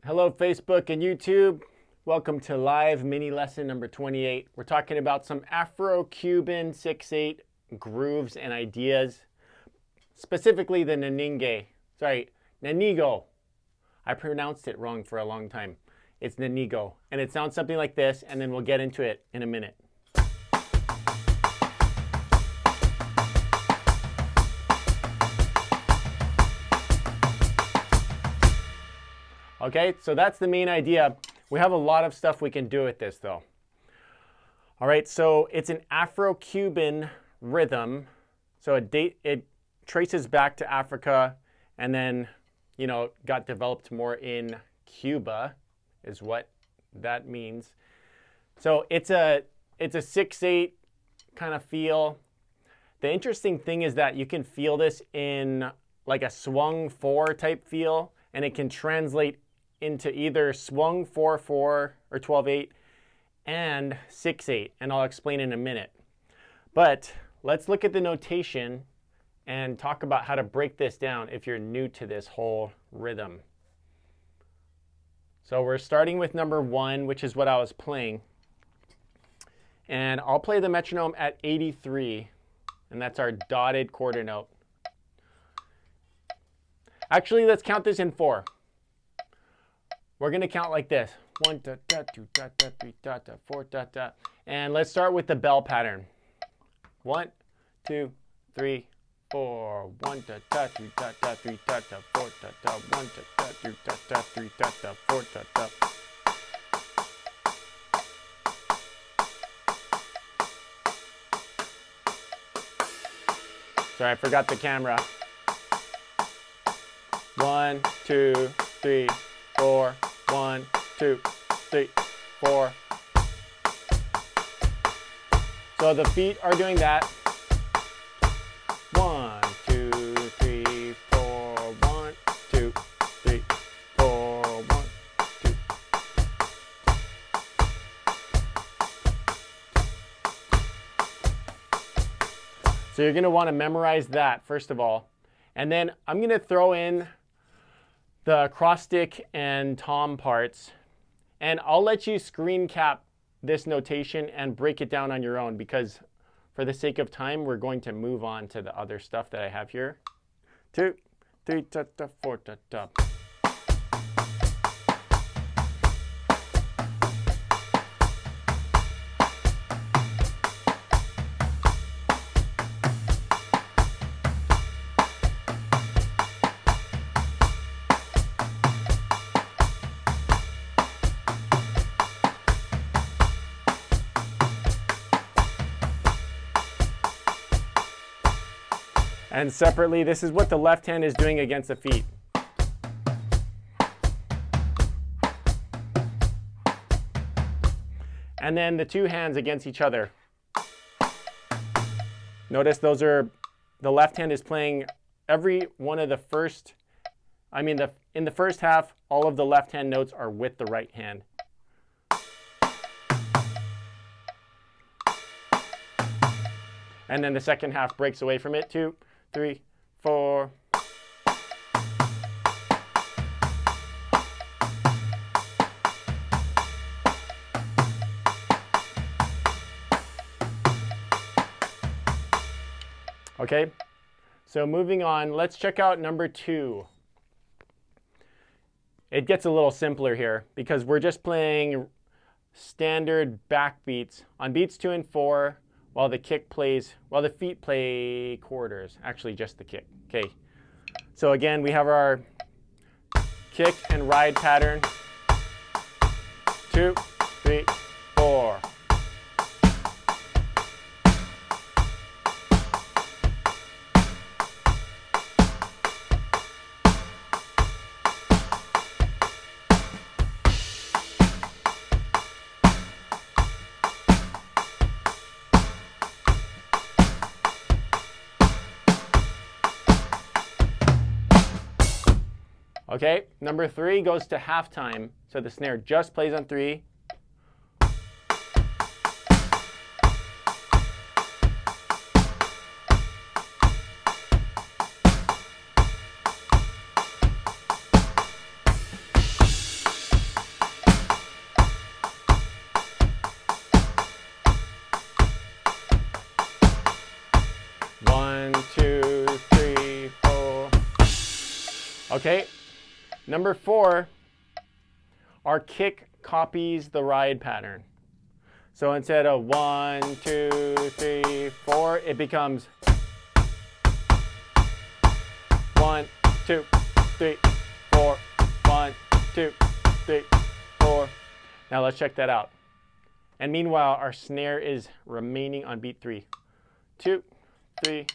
Hello, Facebook and YouTube. Welcome to live mini lesson number 28. We're talking about some Afro-Cuban 6/8 grooves and ideas, specifically the Nanigo. I pronounced it wrong for a long time. It's Nanigo, and it sounds something like this, and then we'll get into it in a minute. Okay, so that's the main idea. We have a lot of stuff we can do with this though. All right, so it's an Afro-Cuban rhythm. So it traces back to Africa and then, got developed more in Cuba is what that means. So it's a 6/8 kind of feel. The interesting thing is that you can feel this in like a swung 4 type feel, and it can translate into either swung 4/4 or 12/8 and 6/8, and I'll explain in a minute. But let's look at the notation and talk about how to break this down if you're new to this whole rhythm. So we're starting with number 1, which is what I was playing. And I'll play the metronome at 83, and that's our dotted quarter note. Actually, let's count this in 4. We're going to count like this. 1, da, da, 2, da, da, 3, da, da, 4, da, da. And let's start with the bell pattern. 1, 2, 3, 4. 1, da, da, 2, da, da, 3, da, da, 4, da, da. 1, da, da, 2, da, da, 3, da, da, 4, da, da. Sorry, I forgot the camera. 1, 2, 3, 4. 1, 2, 3, 4. So the feet are doing that. 1, 2, 3, 4. 1, 2, 3, 4. 1, 2. So you're going to want to memorize that first of all. And then I'm going to throw in the acrostic and tom parts, and I'll let you screen cap this notation and break it down on your own, because for the sake of time we're going to move on to the other stuff that I have here. 2, 3, ta, ta, 4, ta, ta. And separately, this is what the left hand is doing against the feet. And then the 2 hands against each other. Notice those are, the left hand is playing every one of the first, in the first half, all of the left hand notes are with the right hand. And then the second half breaks away from it. 2, 3, 4. Okay, so moving on, let's check out number 2. It gets a little simpler here because we're just playing standard backbeats on beats 2 and 4. While the feet play quarters, actually just the kick. Okay, so again, we have our kick and ride pattern. 2, 3, 4. Okay, number 3 goes to halftime. So the snare just plays on 3. Okay, number 4, our kick copies the ride pattern. So instead of 1, 2, 3, 4, it becomes 1, 2, 3, 4, 1, 2, 3, 4. Now let's check that out. And meanwhile, our snare is remaining on beat 3. 2, 3,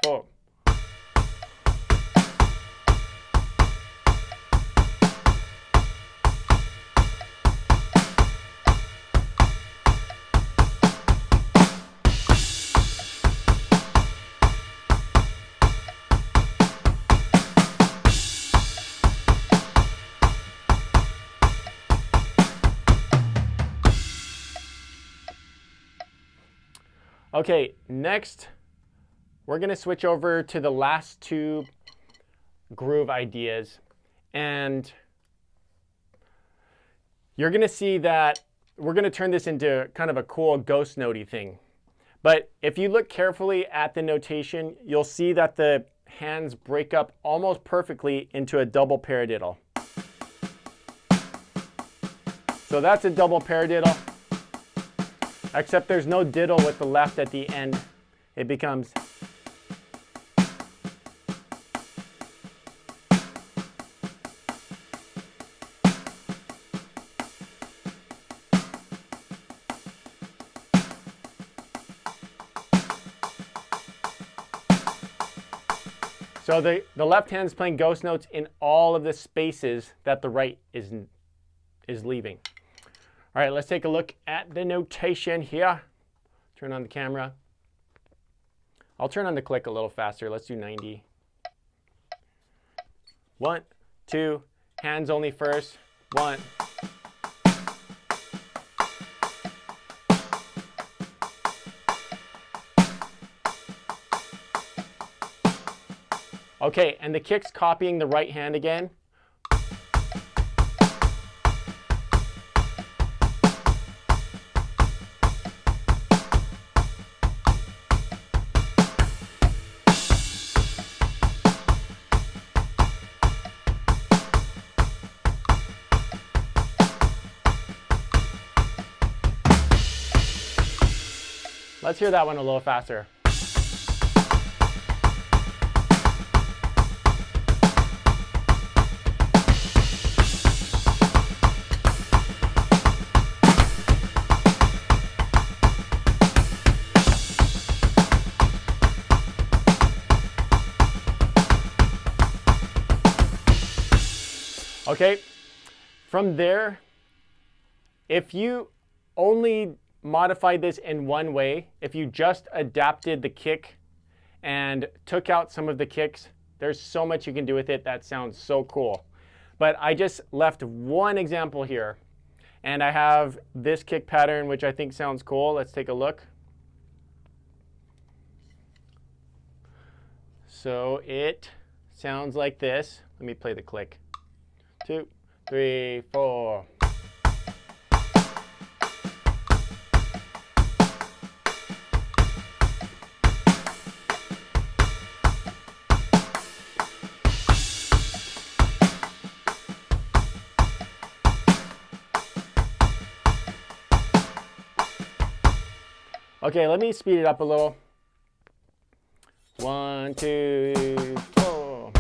4. Okay, next, we're going to switch over to the last 2 groove ideas. And you're going to see that we're going to turn this into kind of a cool ghost notey thing. But if you look carefully at the notation, you'll see that the hands break up almost perfectly into a double paradiddle. So that's a double paradiddle. Except there's no diddle with the left at the end. It becomes. So the left hand's playing ghost notes in all of the spaces that the right is leaving. All right, let's take a look at the notation here. Turn on the camera. I'll turn on the click a little faster. Let's do 90. 1, 2, hands only first. 1. Okay, and the kick's copying the right hand again. Let's hear that one a little faster. Okay, from there, if you only modified this in one way, if you just adapted the kick and took out some of the kicks, there's so much you can do with it that sounds so cool. But I just left one example here, and I have this kick pattern, which I think sounds cool. Let's take a look. So it sounds like this. Let me play the click. 2, 3, 4. Okay, let me speed it up a little. 1, 2, 4.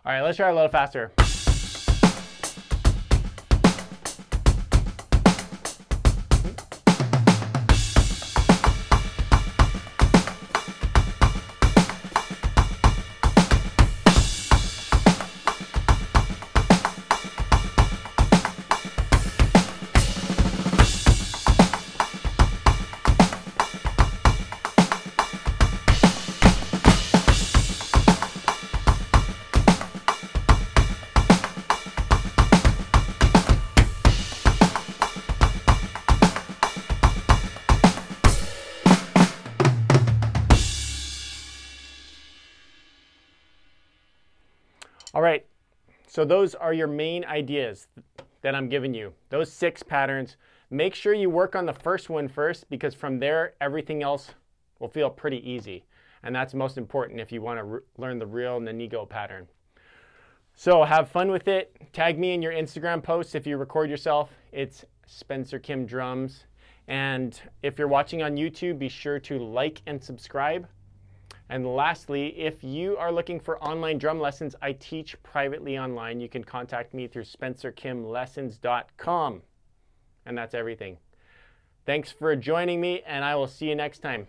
All right, let's try a little faster. All right, so those are your main ideas that I'm giving you. Those 6 patterns. Make sure you work on the first one first, because from there, everything else will feel pretty easy. And that's most important if you want to learn the real Nanigo pattern. So have fun with it. Tag me in your Instagram posts if you record yourself. It's Spencer Kim Drums. And if you're watching on YouTube, be sure to like and subscribe. And lastly, if you are looking for online drum lessons, I teach privately online. You can contact me through spencerkimlessons.com. And that's everything. Thanks for joining me, and I will see you next time.